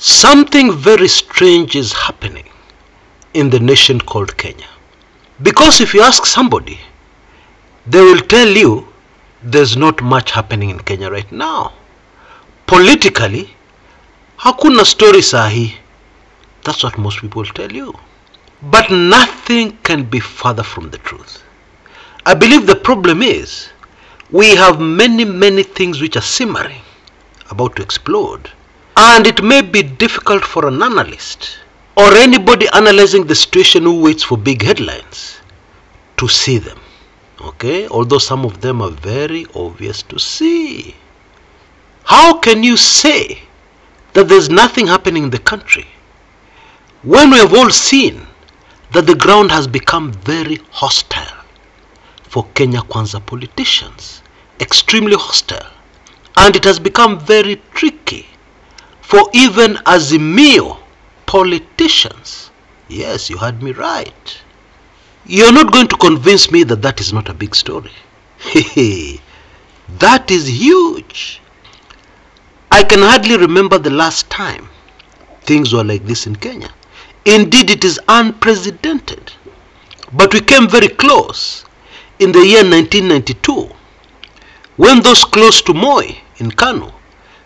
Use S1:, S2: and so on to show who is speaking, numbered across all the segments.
S1: Something very strange is happening in the nation called Kenya. Because if you ask somebody, they will tell you there's not much happening in Kenya right now. Politically, hakuna story sahi. That's what most people tell you. But nothing can be further from the truth. I believe the problem is we have many things which are simmering, about to explode. And it may be difficult for an analyst or anybody analyzing the situation who waits for big headlines to see them. Okay? Although some of them are very obvious to see. How can you say that there's nothing happening in the country when we have all seen that the ground has become very hostile for Kenya Kwanza politicians? Extremely hostile. And it has become very tricky for even Azimio politicians. Yes, you heard me right. You're not going to convince me that that is not a big story. That is huge. I can hardly remember the last time things were like this in Kenya. Indeed, it is unprecedented. But we came very close in the year 1992 when those close to Moi in Kanu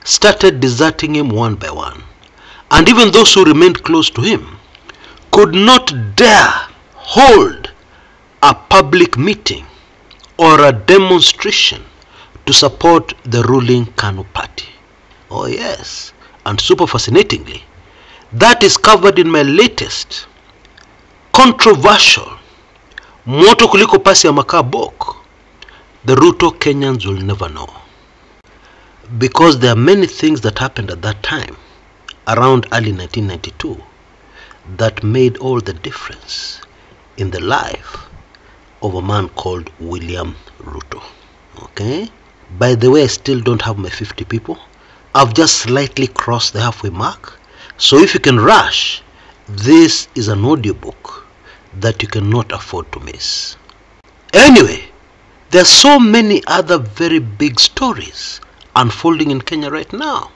S1: started deserting him one by one. And even those who remained close to him could not dare hold a public meeting or a demonstration to support the ruling Kanu party. Oh yes, and super fascinatingly, that is covered in my latest controversial Moto Kuliko Pasi ya Makaa book, The Ruto Kenyans Will Never Know. Because there are many things that happened at that time, around early 1992, that made all the difference in the life of a man called William Ruto. Okay? By the way, I still don't have my 50 people. I've just slightly crossed the halfway mark. So if you can rush, this is an audiobook that you cannot afford to miss. Anyway, there are so many other very big stories unfolding in Kenya right now.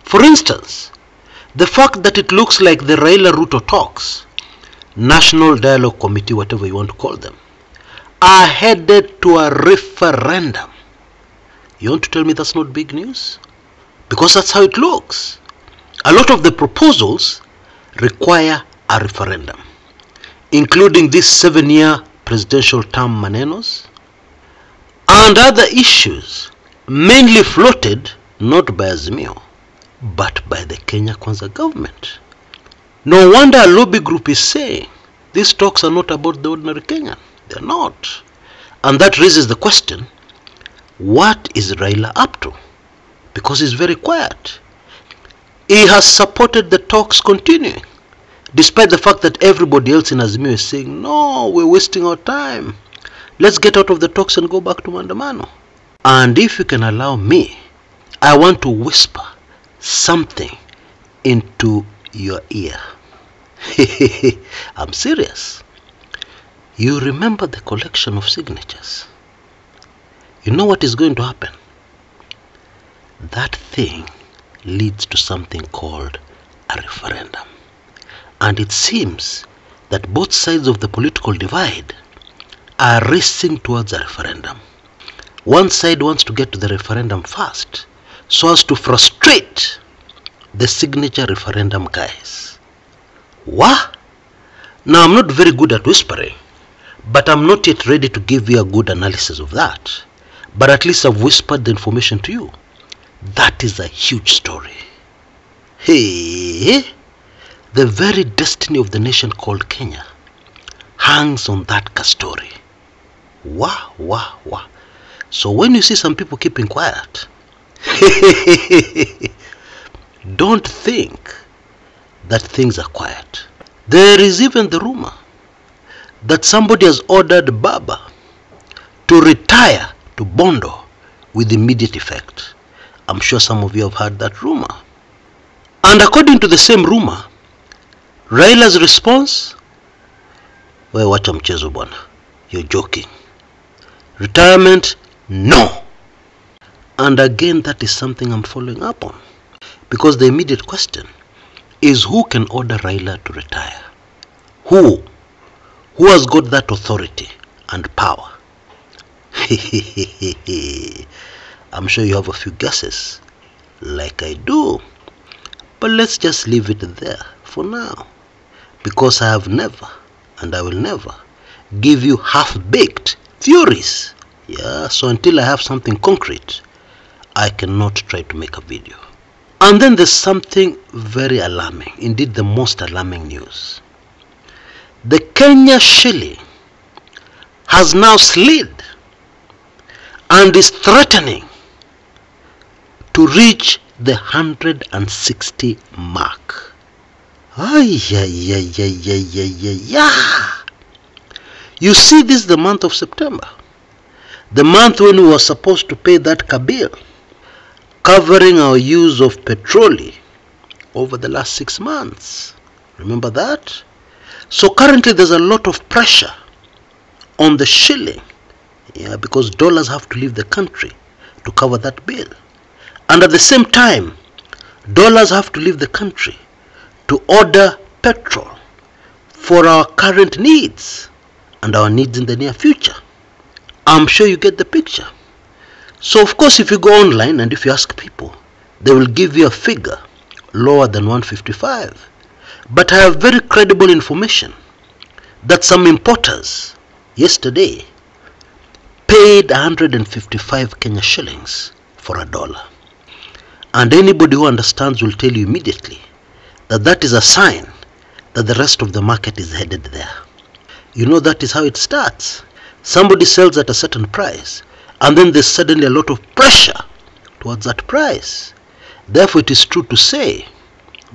S1: For instance, the fact that it looks like the Raila Ruto talks, National Dialogue Committee, whatever you want to call them, are headed to a referendum. You want to tell me that's not big news? Because that's how it looks. A lot of the proposals require a referendum, including this 7-year presidential term manenos and other issues mainly floated not by Azimio but by the Kenya Kwanza government. No wonder a lobby group is saying these talks are not about the ordinary Kenyan. They're not. And that raises the question, what is Raila up to? Because he's very quiet. He has supported the talks continuing, despite the fact that everybody else in Azimio is saying, no, we're wasting our time. Let's get out of the talks and go back to Mandamano. And if you can allow me, I want to whisper something into your ear. I'm serious. You remember the collection of signatures? You know what is going to happen? That thing leads to something called a referendum. And it seems that both sides of the political divide are racing towards a referendum. One side wants to get to the referendum fast so as to frustrate the signature referendum guys. What? Now, I'm not very good at whispering, but I'm not yet ready to give you a good analysis of that. But at least I've whispered the information to you. That is a huge story. Hey, the very destiny of the nation called Kenya hangs on that story. Wah. So when you see some people keeping quiet, don't think that things are quiet. There is even the rumor that somebody has ordered Baba to retire to Bondo with immediate effect. I'm sure some of you have heard that rumor. And according to the same rumor, Raila's response, wewe wacha mchezo bwana, you're joking. Retirement, no. And again, that is something I'm following up on. Because the immediate question is who can order Raila to retire. Who? Who has got that authority and power? I'm sure you have a few guesses, like I do. But let's just leave it there for now, because I have never, and I will never, give you half-baked theories. Yeah, so until I have something concrete, I cannot try to make a video. And then there's something very alarming, indeed the most alarming news. The Kenya shilling has now slid and is threatening to reach the 160 mark. Ay, ay, ay, ay, ay, ay, ay. You see, this is the month of September, the month when we were supposed to pay that bill covering our use of petrol over the last 6 months. Remember that? So currently there's a lot of pressure on the shilling, yeah, because dollars have to leave the country to cover that bill. And at the same time, dollars have to leave the country to order petrol for our current needs and our needs in the near future. I'm sure you get the picture. So of course, if you go online and if you ask people, they will give you a figure lower than 155. But I have very credible information that some importers yesterday paid 155 Kenya shillings for a dollar. And anybody who understands will tell you immediately that that is a sign that the rest of the market is headed there. You know, that is how it starts. Somebody sells at a certain price, and then there's suddenly a lot of pressure towards that price. Therefore, it is true to say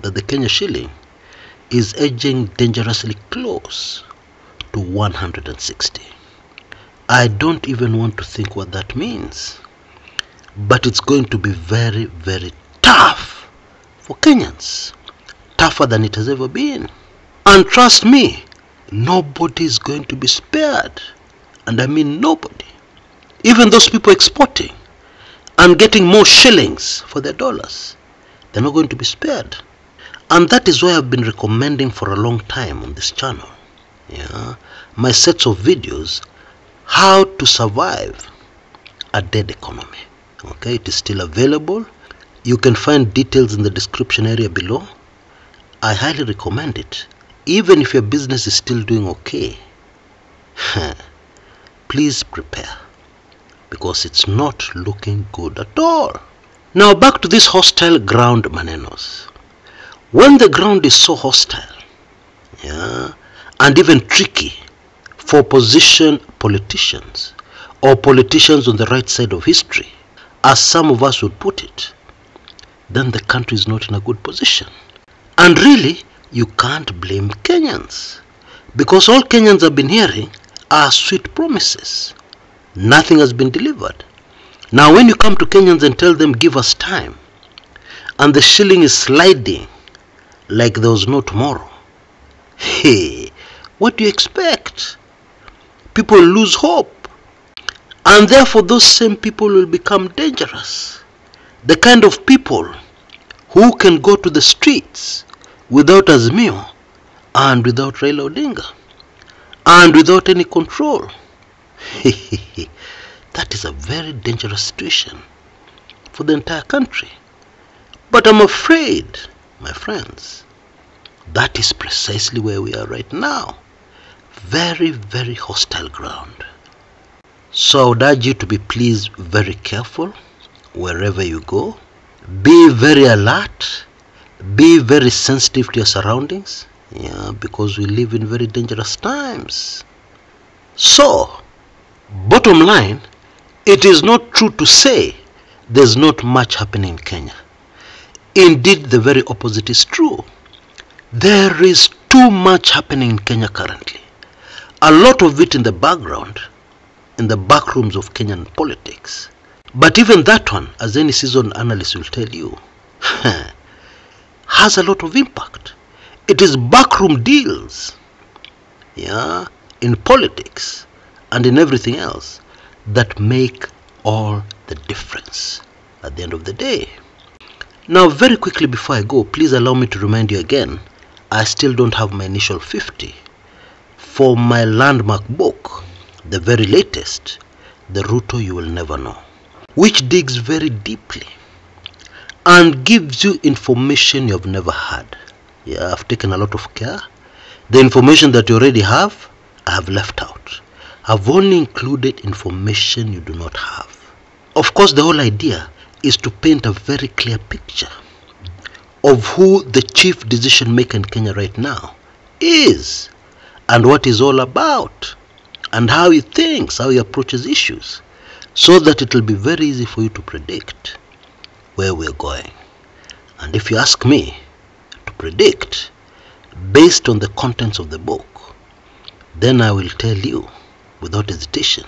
S1: that the Kenya shilling is edging dangerously close to 160. I don't even want to think what that means. But it's going to be very, very tough for Kenyans. Tougher than it has ever been. And trust me, nobody is going to be spared. And I mean nobody. Even those people exporting and getting more shillings for their dollars, they're not going to be spared. And that is why I've been recommending for a long time on this channel, yeah, my sets of videos, how to survive a dead economy. Okay, it is still available. You can find details in the description area below. I highly recommend it. Even if your business is still doing okay, please prepare, because it's not looking good at all. Now back to this hostile ground manenos. When the ground is so hostile, yeah, and even tricky for opposition politicians or politicians on the right side of history, as some of us would put it, then the country is not in a good position. And really, you can't blame Kenyans, because all Kenyans have been hearing are sweet promises. Nothing has been delivered. Now when you come to Kenyans and tell them give us time, and the shilling is sliding like there was no tomorrow, hey, what do you expect? People lose hope. And therefore those same people will become dangerous. The kind of people who can go to the streets without Azimio and without Raila Odinga and without any control. That is a very dangerous situation for the entire country. But I'm afraid, my friends, that is precisely where we are right now. Very, very hostile ground. So I would urge you to be, please, very careful wherever you go. Be very alert. Be very sensitive to your surroundings. Yeah, because we live in very dangerous times. So, bottom line, it is not true to say there's not much happening in Kenya. Indeed, the very opposite is true. There is too much happening in Kenya currently. A lot of it in the background, in the back rooms of Kenyan politics. But even that one, as any seasoned analyst will tell you, has a lot of impact. It is backroom deals, yeah, in politics and in everything else that make all the difference at the end of the day. Now, very quickly before I go, please allow me to remind you again, I still don't have my initial 50 for my landmark book, the very latest, The Ruto You Will Never Know, which digs very deeply and gives you information you've never had. Yeah, I've taken a lot of care. The information that you already have, I have left out. I've only included information you do not have. Of course, the whole idea is to paint a very clear picture of who the chief decision maker in Kenya right now is and what he's all about and how he thinks, how he approaches issues, so that it will be very easy for you to predict where we're going. And if you ask me to predict based on the contents of the book, then I will tell you without hesitation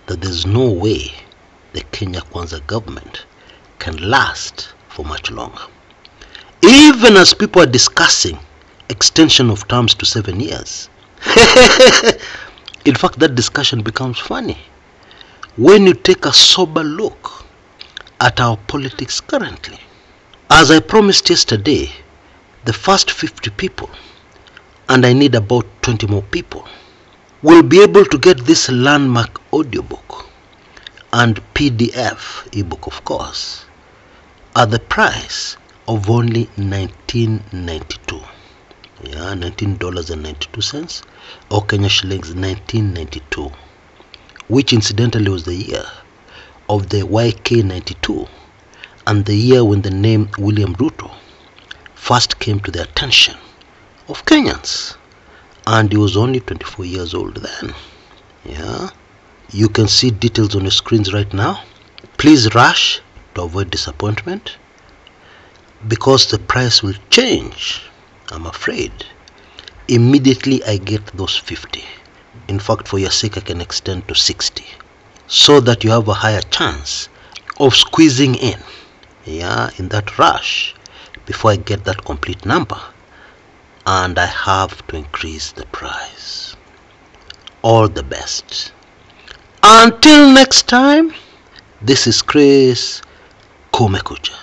S1: that there's no way the Kenya Kwanza government can last for much longer. Even as people are discussing extension of terms to 7 years. In fact, that discussion becomes funny when you take a sober look at our politics currently. As I promised yesterday, the first 50 people, and I need about 20 more people, will be able to get this landmark audiobook and PDF ebook, of course, at the price of only $19.92. Yeah, $19.92, or Kenya shillings 1992, which incidentally was the year of the YK92 and the year when the name William Ruto first came to the attention of Kenyans, and he was only 24 years old then. Yeah, you can see details on your screens right now. Please rush to avoid disappointment, because the price will change, I'm afraid, immediately I get those 50. In fact, for your sake, I can extend to 60, so that you have a higher chance of squeezing in, yeah, in that rush before I get that complete number and I have to increase the price. All the best. Until next time, this is Chris Kumekucha.